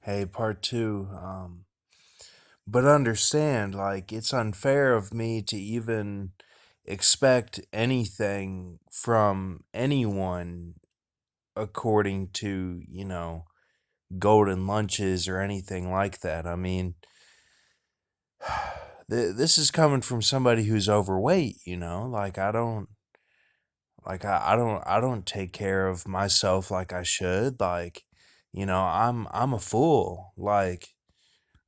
Hey, part two. But understand, like, it's unfair of me to even expect anything from anyone according to, golden lunches or anything like that. I mean, this is coming from somebody who's overweight, like I don't take care of myself like I should. Like, I'm a fool. Like,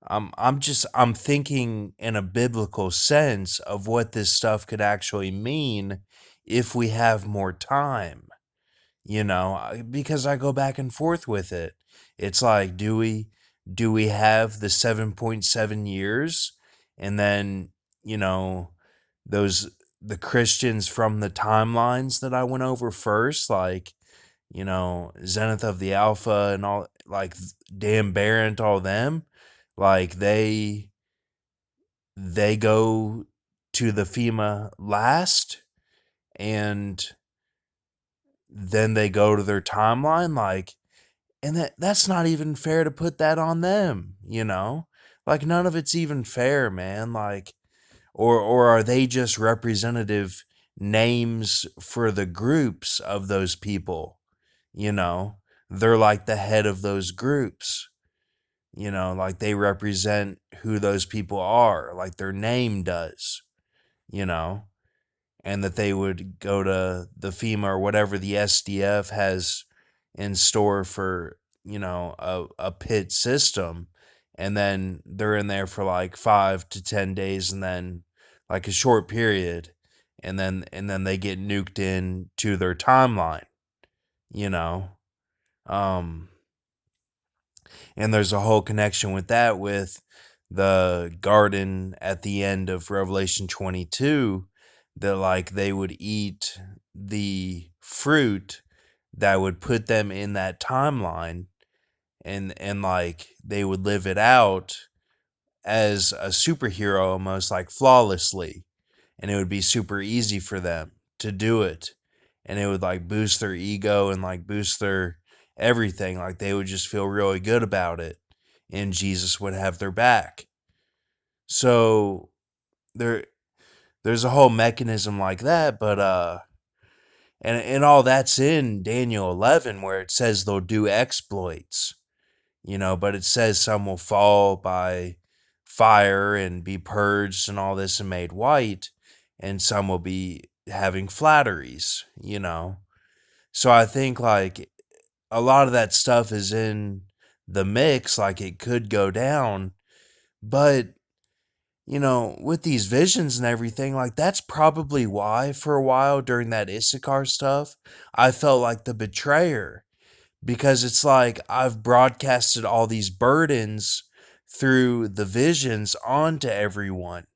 I'm thinking in a biblical sense of what this stuff could actually mean if we have more time, because I go back and forth with it. It's like, do we have the 7.7 years, and then, you know, those the Christians from the timelines that I went over first, like, Zenith of the Alpha and all, like Dan Barrett, all them, like they go to the FEMA last, and then they go to their timeline, like, and that's not even fair to put that on them. Like, none of it's even fair, man. Like, or are they just representative names for the groups of those people? you know they're like the head of those groups. Like, they represent who those people are, like their name does. you know and that they would go to the FEMA or whatever the SDF has in store for, a pit system, and then they're in there for like 5 to 10 days, and then like a short period, and then they get nuked into their timeline. You know, um, and there's a whole connection with that, with the garden at the end of Revelation 22, that like they would eat the fruit that would put them in that timeline, and like they would live it out as a superhero, almost like flawlessly, and it would be super easy for them to do it, and it would like boost their ego and like boost their everything. Like, they would just feel really good about it, and Jesus would have their back. So there there's a whole mechanism like that. But and all that's in Daniel 11, where it says they'll do exploits. But it says some will fall by fire and be purged and all this and made white, and some will be having flatteries. So I think, like, a lot of that stuff is in the mix, like it could go down. But, with these visions and everything, like, that's probably why for a while during that Issachar stuff, I felt like the betrayer, because it's like I've broadcasted all these burdens through the visions onto everyone.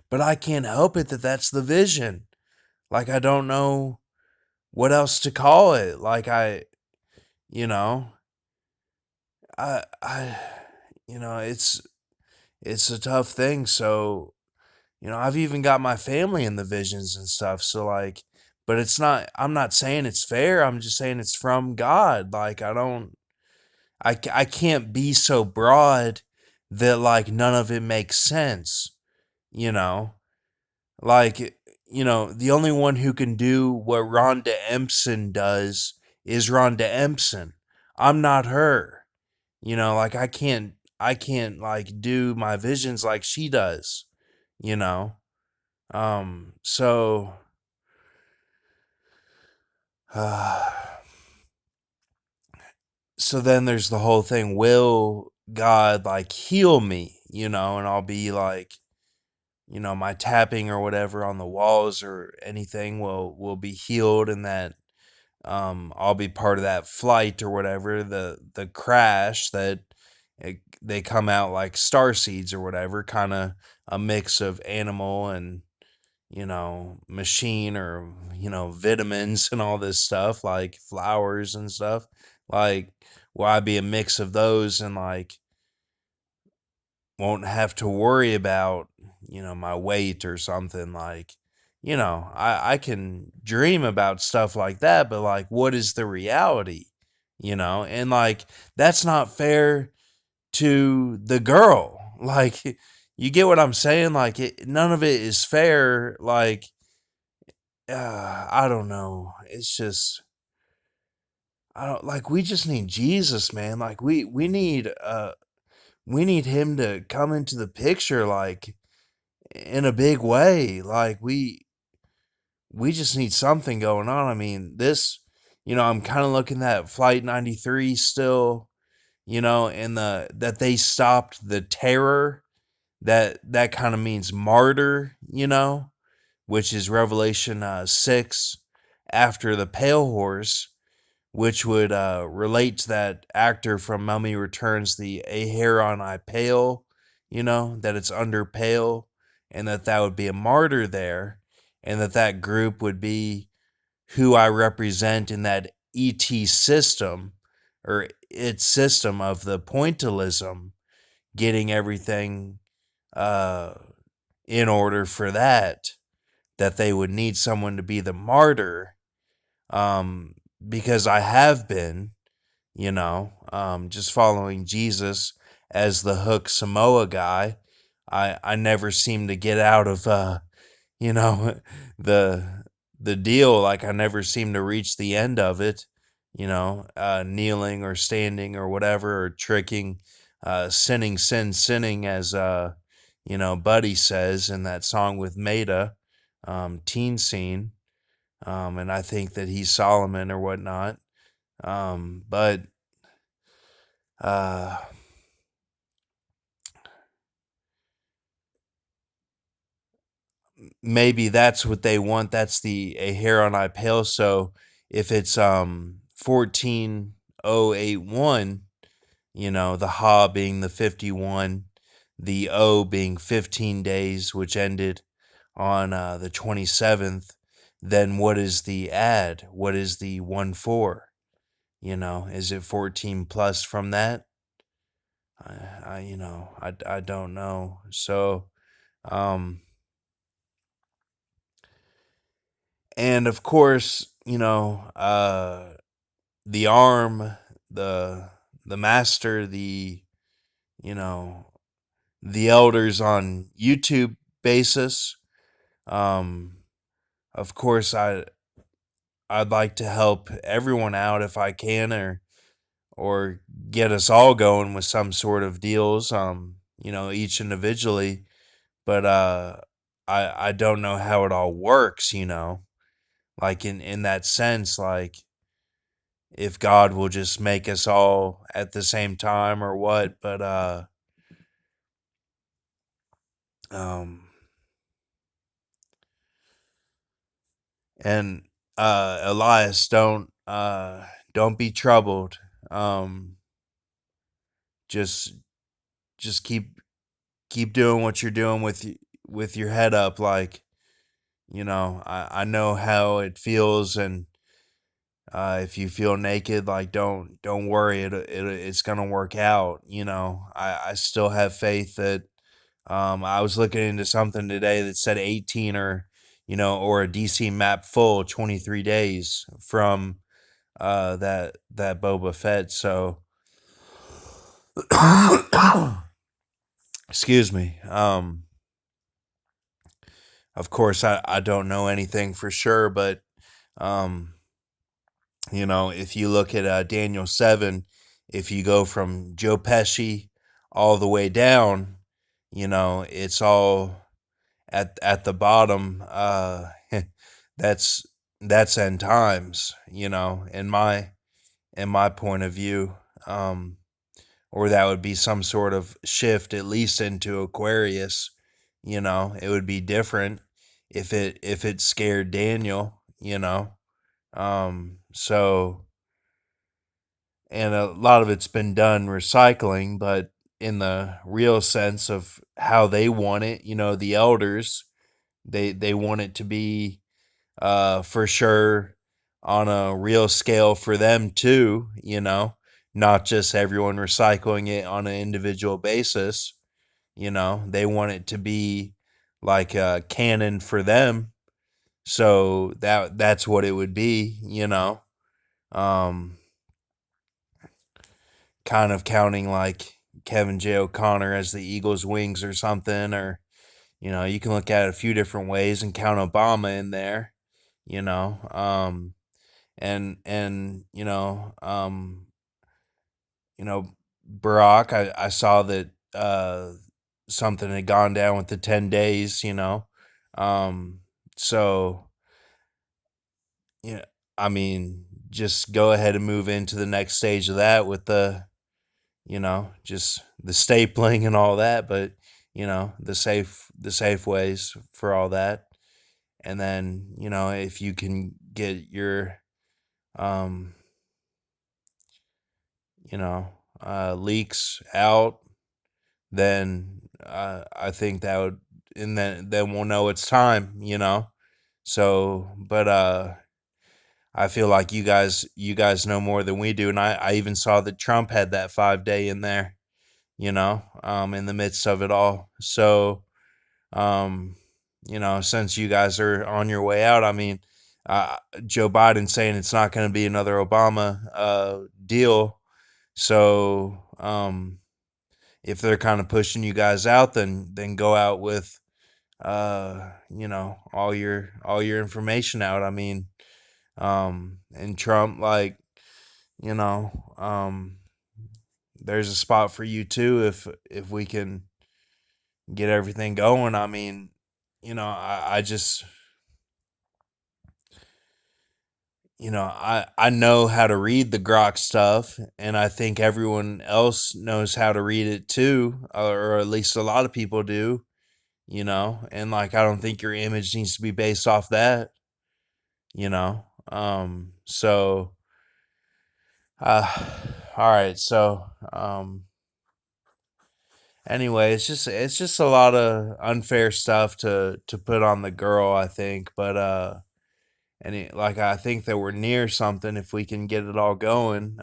But I can't help it that that's the vision. Like, I don't know what else to call it. Like, you know, I it's a tough thing. So, I've even got my family in the visions and stuff. So, like, but I'm not saying it's fair. I'm just saying it's from God. Like, I can't be so broad that like none of it makes sense, you know? Like, the only one who can do what Rhonda Empson does is Rhonda Empson. I'm not her. Like, I can't like do my visions like she does, you know? So so then there's the whole thing, will God like heal me, and I'll be like, my tapping or whatever on the walls or anything will be healed, and that I'll be part of that flight or whatever, the crash that they come out like star seeds or whatever, kind of a mix of animal and, machine, or, vitamins and all this stuff, like flowers and stuff. Like, will I be a mix of those, and like won't have to worry about, my weight or something? Like, I can dream about stuff like that, but like, what is the reality? and like that's not fair to the girl. Like, you get what I'm saying? Like, none of it is fair. Like, I don't know. It's just, I don't like. We just need Jesus, man. Like, we need him to come into the picture, like in a big way. Like, we just need something going on. I mean, I'm kind of looking at Flight 93 still, and that they stopped the terror. That kind of means martyr, which is Revelation 6 after the pale horse, which would relate to that actor from Mummy Returns, the A Hair on I Pale, that it's under pale, and that would be a martyr there, and that group would be who I represent in that ET system, or its system of the pointillism, getting everything uh, in order for that they would need someone to be the martyr, um, because I have been, just following Jesus as the Hook Samoa guy. I never seem to get out of you know the the deal. Like, I never seem to reach the end of it, kneeling or standing or whatever, or tricking, sinning, as Buddy says in that song with Maida, Teen Scene. And I think that he's Solomon or whatnot. But uh, maybe that's what they want. That's the A Hair on I Pale. So if it's 14081, the Ha being the 51, the O being 15 days, which ended on the 27th, then what is the add? What is the 1-4? Is it 14 plus from that? I don't know. So, um, and of course, the arm, the the master, you know, the elders on YouTube basis. Um, of course, I'd like to help everyone out if I can, or get us all going with some sort of deals. Each individually, but I don't know how it all works. Like, in that sense, like, if God will just make us all at the same time or what. But um and Elias, don't be troubled. Um just just keep doing what you're doing with your head up. Like, I know how it feels, and if you feel naked, like, don't worry, it's gonna work out. I still have faith that, I was looking into something today that said 18, or a DC map full 23 days from that Boba Fett. So excuse me. Of course, I don't know anything for sure, but um if you look at Daniel 7, if you go from Joe Pesci all the way down, it's all at the bottom. That's that's end times, in my point of view. Or that would be some sort of shift, at least into Aquarius. It would be different if it scared Daniel. So, and a lot of it's been done recycling, but in the real sense of how they want it, the elders, they want it to be, for sure, on a real scale for them too, not just everyone recycling it on an individual basis. They want it to be like a canon for them. So that's what it would be. um kind of counting like Kevin J. O'Connor as the Eagles' wings or something, or you can look at it a few different ways and count Obama in there, you know, and you know, Barack. I saw that something had gone down with the 10 days, um, so yeah, I mean, just go ahead and move into the next stage of that with just the stapling and all that, but the safe ways for all that. And then, if you can get your um, leaks out, then I think that would, and then we'll know it's time. So, but I feel like you guys know more than we do, and I even saw that Trump had that 5 day in there, in the midst of it all. So, um, since you guys are on your way out, I mean, uh, Joe Biden saying it's not going to be another Obama deal. So, if they're kind of pushing you guys out, then go out with all your information out. I mean, and Trump, like, you know, there's a spot for you too if we can get everything going. I mean, I just, I know how to read the Grok stuff, and I think everyone else knows how to read it too, or at least a lot of people do. And like, I don't think your image needs to be based off that. So, uh, all right. So, anyway, it's just a lot of unfair stuff to put on the girl, I think. But like, I think that we're near something if we can get it all going.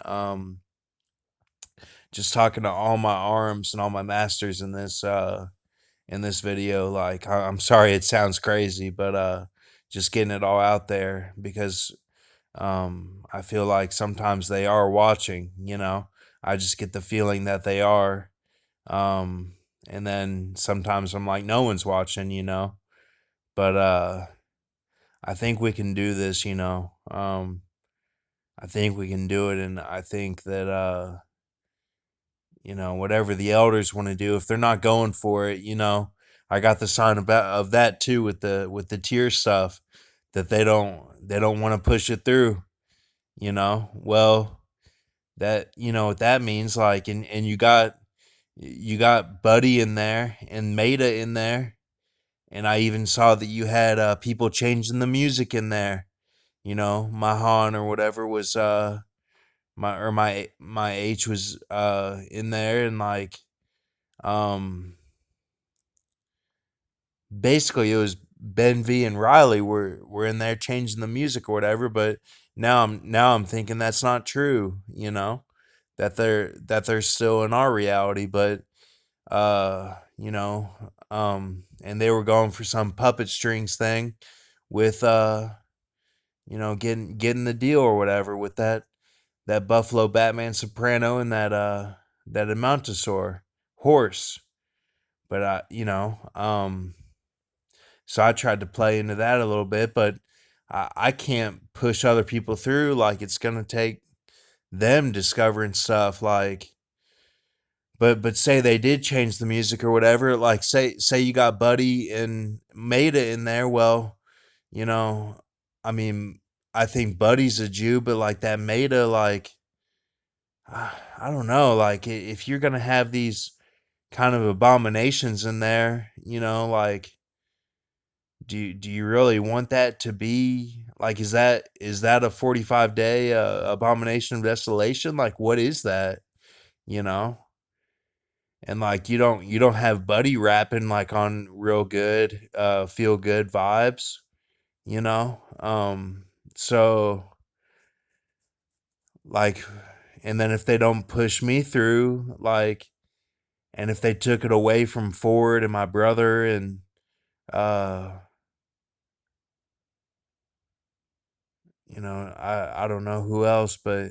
Just talking to all my arms and all my masters in this video, like, I'm sorry it sounds crazy, but just getting it all out there because I feel like sometimes they are watching. I just get the feeling that they are. Um, and then sometimes I'm like, no one's watching. But I think we can do this. I think we can do it, and I think that whatever the elders want to do, if they're not going for it, I got the sign of that too with the tier stuff, that they don't want to push it through. Well, that what that means, like, and you got Buddy in there and Maida in there, and I even saw that you had people changing the music in there. Mahan or whatever was my H was in there, and like, um basically it was Ben V and Riley were in there changing the music or whatever. But now I'm thinking that's not true. That they're still in our reality, but and they were going for some puppet strings thing with getting the deal or whatever with that Buffalo Batman soprano and that Amontosaur horse. But so I tried to play into that a little bit, but I can't push other people through. Like, it's gonna take them discovering stuff. Like, but say they did change the music or whatever. Like, say you got Buddy and Maida in there. Well, you know, I mean, I think Buddy's a Jew, but like that Maida, like, I don't know. Like, if you're gonna have these kind of abominations in there, like, do you really want that to be like, is that a 45-day abomination of desolation? Like, what is that? You know? And like, you don't have Buddy rapping like on real good feel good vibes, you know? So like, and then if they don't push me through, like, and if they took it away from Ford and my brother and uh I don't know who else, but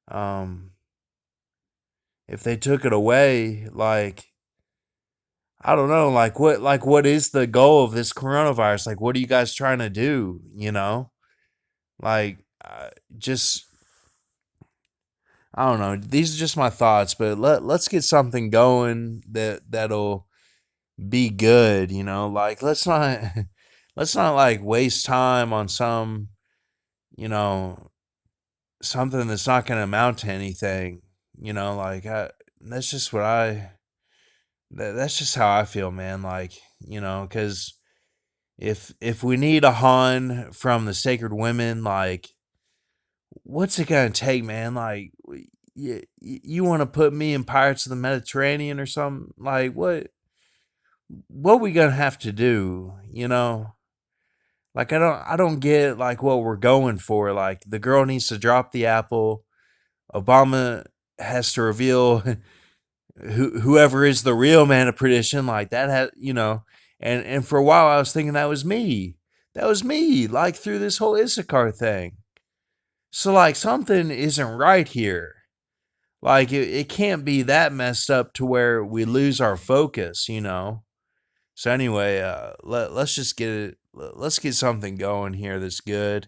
um if they took it away, like, I don't know, like what is the goal of this coronavirus? Like, what are you guys trying to do? Like, just I don't know. These are just my thoughts, but let's get something going that'll be good. Like let's not like waste time on you know something that's not going to amount to anything. Like that's just what that's just how I feel, man. Like because if we need a Han from the Sacred Women, like what's it gonna take, man? Like, you want to put me in Pirates of the Mediterranean or something? Like, what we gonna have to do? Like I don't get like what we're going for. Like the girl needs to drop the apple. Obama has to reveal whoever is the real man of perdition. Like that has and for a while I was thinking that was me. That was me. Like through this whole Issachar thing. So like something isn't right here. Like it can't be that messed up to where we lose our focus. So anyway, let's just get it. Let's get something going here that's good.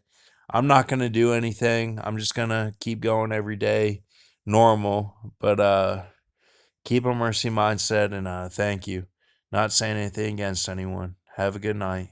I'm not gonna do anything. I'm just gonna keep going every day, normal. But keep a mercy mindset and thank you. Not saying anything against anyone. Have a good night.